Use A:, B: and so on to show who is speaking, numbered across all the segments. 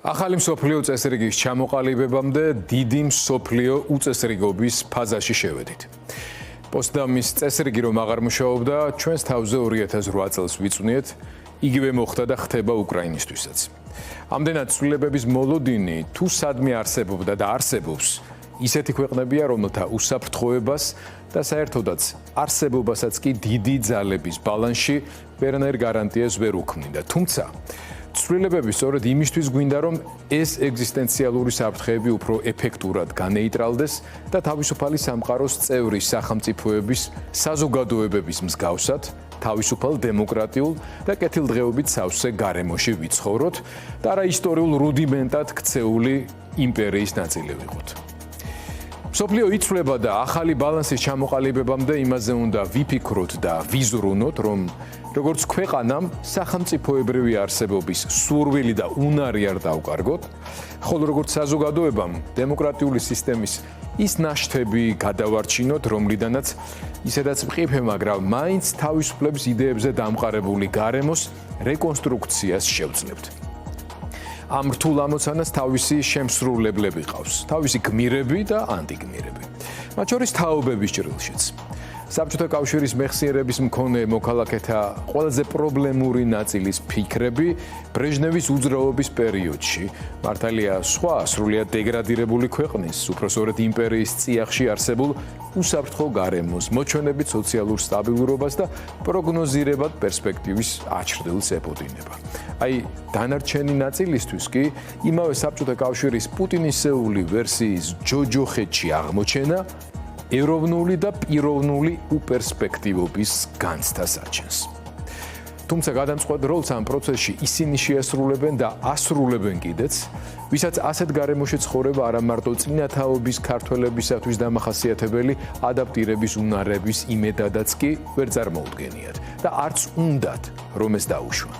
A: ახალი მსოფლიო წესრიგის ჩამოყალიბებამდე დიდი მსოფლიო უწესრიგობის ფაზაში შევედით. პოსტდამის წესრიგი რომ აღარ მუშაობდა, ჩვენს თავზე 2008 წელს ვიწვნიეთ, იგივე მოხდა და ხდება უკრაინისთვისაც. ამდენად ცვლილებების მოლოდინი თუ სადმე არსებობდა და არსებობს, ისეთი ქვეყნებია, რომელთა უსაფრთხოებას და საერთოდაც არსებობასაც კი დიდი ძალების ბალანსში ვერანაირ გარანტიას ვერ უქმნიდა. თუმცა ცვლილებები სწორედ იმისთვის გვინდა, რომ ეს ეგზისტენციალური საფრთხეები უფრო ეფექტურად განეიტრალდეს და თავისუფალი სამყაროს წევრი სახელმწიფოების საზოგადოებების მსგავსად თავისუფალ დემოკრატიულ და კეთილდღეობით სავსე გარემოში ვიცხოვროთ და არა ისტორიულ რუდიმენტად ქცეული იმპერიის ნაწილი ვიყოთ. მსოფლიო იცვლება და ახალი ბალანსის ჩამოყალიბებამდე იმაზე უნდა ვიფიქროთ და ვიზრუნოთ, რომ როგორც ქვეყანამ სახელმწიფოებრივი არსებობის სურვილი და უნარი არ დავკარგოთ, ხოლო როგორც საზოგადოებამ დემოკრატიული სისტემის ის ნაშთები გადავარჩინოთ, რომლიდანაც ისედაც მყიფე, მაგრამ მაინც თავისუფლების იდეებზე დამყარებული გარემოს რეკონსტრუქციას შევძლებთ. ამ რთულ ამოცანას თავისი შემსრულებლები ყავს, თავისი გმირები და ანტიგმირები. მათ შორის თაობების ჭრილშიც. საბჭოთა კავშირის მეხსიერების მქონე მოქალაქეთა ყველაზე პრობლემური ნაწილის ფიქრები ბრეჟნევის უძრაობის პერიოდში, მართალია სხვა სრულიად დეგრადირებული ქვეყნის, უпроსორეთ იმპერიის წიაღში არსებულ უსაფრთხო გარემოს, მოჩვენებით სოციალურ სტაბილურობას და პროგნოზირებად პერსპექტივის აჩრდილს ეფოდინება. აი, დანარჩენი ნაწილისთვის კი იმავე საბჭოთა კავშირის პუტინისეული ვერსიის ჯოჯოხეთში აღმოჩენა ეროვნული და პიროვნული უპერსპექტივობის განცდას აჩენს. თუმცა გადამწყვეტ როლს ამ პროცესში ისინი შეასრულებენ და ასრულებენ კიდეც, ვისაც ასეთ გარემოში ცხოვრება არა მარტო წინათაობის ქართველებისათვის დამახასიათებელი ადაპტირების უნარების იმედადაც კი ვერ წარმოუდგენიათ და არც უნდათ რომ ეს დაუშვან.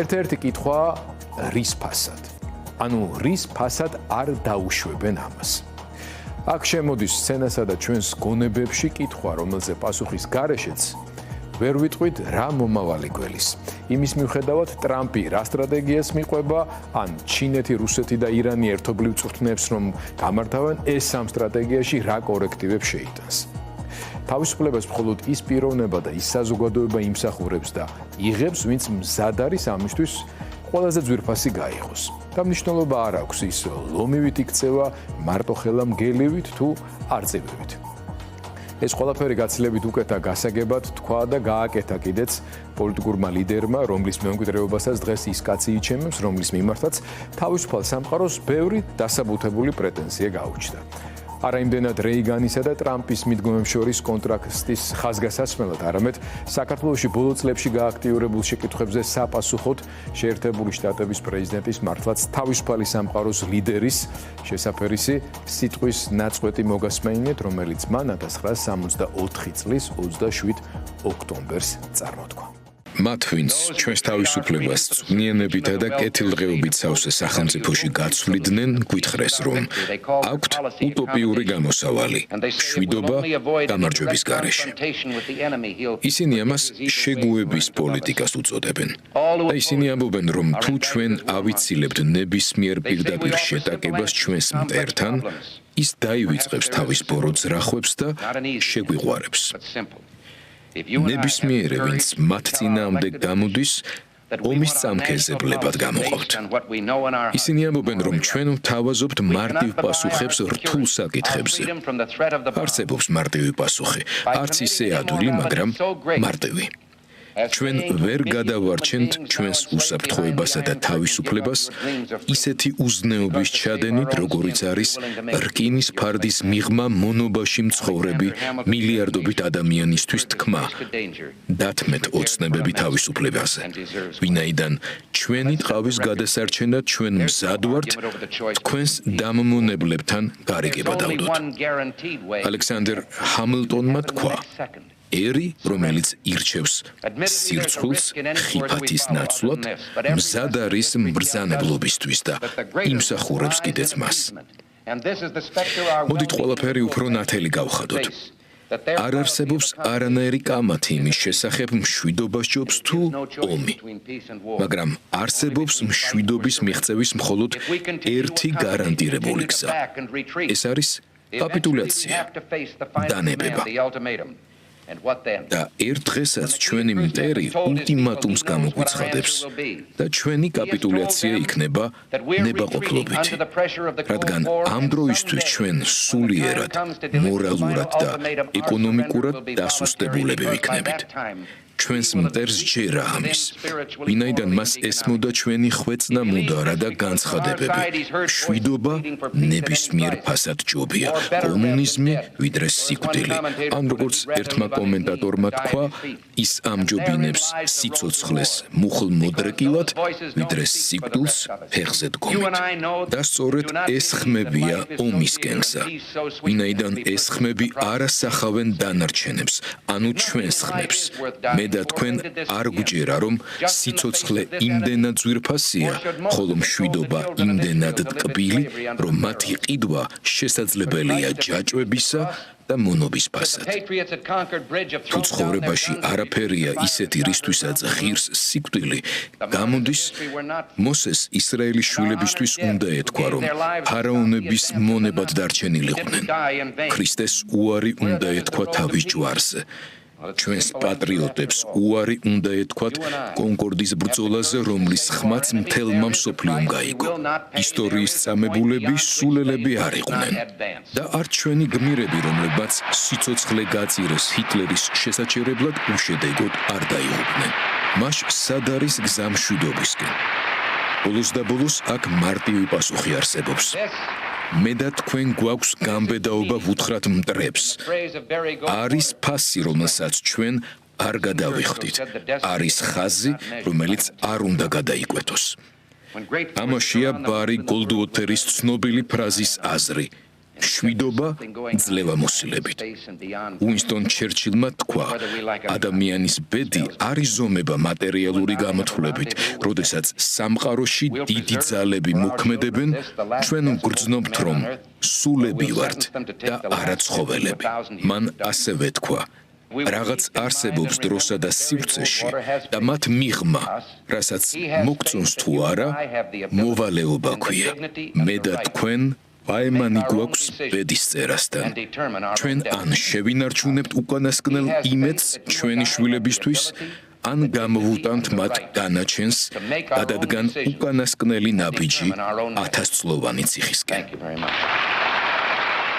A: ერთ-ერთი კითხვა რის ფასად? ანუ რის ფასად არ დაუშვებენ ამას? აქ შემოდის სცენასა და ჩვენს გონებებში კითხვა, რომელზე პასუხის გარეშეც ვერ ვიტყვით რა მომავალი გველის. იმის მიუხედავად ტრამპი რა სტრატეგიას მიყვება, ან ჩინეთი, რუსეთი და ირანი ერთობლივ წვრთნებს რომ გამართავენ, ეს ამ სტრატეგიაში რა კორექტივებს შეიტანს. თავისუფლებას მხოლოდ ის პიროვნება და ის საზოგადოება იმსახურებს და იღებს, ვინც მზად არის ამისთვის ყველაზე ძვირფასი გაიღოს. და მნიშვნელობა არ აქვს ის ლომივით იქცევა, მარტო ხელა მგელივით თუ არწივებით. ეს ყველაფერი გაცილებით უკეთა გასაგებად თქვა და გააკეთა კიდეც პოლიტიკურმა ლიდერმა, რომლის მემკვიდრეობასაც დღეს ის კაცი იჩემებს, რომლის მიმართაც თავისუფალ სამყაროს ბევრი დასაბუთებული პრეტენზია გაუჩნდა. არა იმდენად რეიგანისა და ტრამპის მიდგომებს შორის კონტრასტის ხაზგასაცმელად, არამედ საქართველოში ბოლო წლებში გააქტიურებულ შეკითხვებზე საპასუხოდ შეერთებული შტატების პრეზიდენტის მართლაც თავისუფალი სამყაროს ლიდერის შესაფერისი სიტყვის ნაწყვეტი მოგასმენინეთ, რომელიც მან 1964 წლის 27 ოქტომბერს წარმოთქვა. მათ, ვინც ჩვენს თავისუფლებას წვნიანებითა და კეთილდღეობით სავსე სახელმწიფოში გაცვლიდნენ, გვითხრეს, რომ აქვთ утоპიური გამოსავალი, მშვიდობა გამარჯვების გარეშე. ისინი ამას შეგუების პოლიტიკას უწოდებენ. და ისინი ამბობენ, რომ თუ ჩვენ ავიცილებთ ნებისმიერ პირდაპირ შეტაკებას ჩვენს მტერთან, ის დაივიწყებს თავის ბორო ძრახვებს და შეგვიყვარებს. ნებისმიერე, ვინც მათ წინააღმდეგ გამოდის, ომის წამქეზებლებად გამოყავთ. ისინი ამბობენ, რომ ჩვენ ვთავაზობთ მარტივ პასუხებს რთულ საკითხებზე. არსებობს მარტივი პასუხი, არც ისე ადვილი, მაგრამ მარტივი. ჩვენ ვერ გადავარჩენთ ჩვენს უსაფრთხოებასა და თავისუფლებას ისეთი უზნეობის ჩადენით, როგორიც არის რკინის ფარდის მიღმა მონობაში მცხოვრები მილიარდობით ადამიანისთვის თქმა, დათმეთ ოცნებები თავისუფლებაზე, ვინაიდან ჩვენი ტყავის გადასარჩენად ჩვენ მზად ვართ თქვენს დამმონებლებთან გარიგება დავდოთ. ალექსანდერ ჰამილტონმა თქვა, ერი, რომელიც ირჩევს სირცხვილს ხიფათის ნაცვლად, მზად არის მბრძანებლობისთვის და იმსახურებს კიდეც მას. მოდით ყველაფერი უფრო ნათელი გავხადოთ.
B: არ არსებობს არანაირი კამათი იმის შესახებ მშვიდობა სჯობს თუ ომი. მაგრამ არსებობს მშვიდობის მიღწევის მხოლოდ ერთი გარანტირებული გზა. ეს არის კაპიტულაცია, დანებება. და ერთ დღესაც ჩვენი მტერი ულტიმატუმს გამოგვიცხადებს და ჩვენი კაპიტულაცია იქნება ნებაყოფლობითი. რადგან ამ დროისთვის ჩვენ სულიერად, მორალურად და ეკონომიკურად დასუსტებულები ვიქნებით. ჩვენს მტერს ჯერა ამის. ვინაიდან მას ესმოდა ჩვენი ხვეწნა მუდარა და განცხადებები. მშვიდობა ნებისმიერ ფასად ჯობია, კომუნიზმი ვიდრე სიკვდილი. ან როგორც ერთმა კომენტატორმა თქვა, ის ამჯობინებს სიცოცხლეს მუხლ მოდრეკილად, ვიდრე სიკვდილს ფეხზე დგომით. და სწორედ ეს ხმებია ომის კენგსა. ვინაიდან ეს ხმები არ ასახავენ დანარჩენებს, ანუ ჩვენს ხმებს. მე და თქვენ არ გვჯერა, რომ სიცოცხლე იმდენად ძვირფასია, ხოლო მშვიდობა იმდენად ტკბილი, რომ მათი ყიდვა შესაძლებელია ჯაჭვებისა და მონობის ფასად. თუ ცხოვრებაში არაფერია ისეთი, რისთვისაც ღირს სიკვდილი, გამოდის, მოსეს ისრაელის შვილებისთვის უნდა ეთქვა, რომ ფარაონების მონებად დარჩენილიყვნენ. ქრისტეს უარი უნდა ეთქვა თავის ჯვარზე. ჩვენს პატრიოტებს უარი უნდა ეთქვათ კონკორდის ბრძოლაზე, რომლის ხმაც მთელმა მსოფლიომ გაიგო. ისტორიის წამებულები სულელები არ იყვნენ და არც ჩვენი გმირები, რომლებმაც სიცოცხლე გაწირეს ჰიტლერის შესაჩერებლად, უშედეგოდ არ დაიღუპნენ. მას სად არის გზა მშვიდობისკენ? ბოლოს და ბოლოს აქ მარტივი პასუხი არსებობს. მე და თქვენ გვაქვს გამბედაობა ვუთხრათ მტრებს. არის ფასი, რომელსაც ჩვენ არ გადავიხდით. არის ხაზი, რომელიც არ უნდა გადაიკვეთოს. ამაშია ბარი გოლდუოთერის ცნობილი ფრაზის აზრი. მშვიდობა ძლევამოსილებით. უინსტონ ჩერჩილმა თქვა, ადამიანის ბედი არ იზომება მატერიალური გამოთვლებით, როდესაც სამყაროში დიდი ძალები მოქმედებენ, ჩვენ ვგრძნობთ, რომ სულები ვართ და არა ცხოველები. მან ასევე თქვა, რაღაც არსებობს დროსა და სივრცეში და მათ მიღმა, რასაც მოგწონს თუ არა, მოვალეობა ქვია. მე და თქვენ პაემანი გვაქვს ბედის წერასთან. ჩვენ ან შევინარჩუნებთ უკანასკნელ იმედს ჩვენი შვილებისთვის, ან გამოვუტანთ მათ დანაჩენს, გადადგან უკანასკნელი ნაბიჯი 1000 წლოვანი ციხისკენ.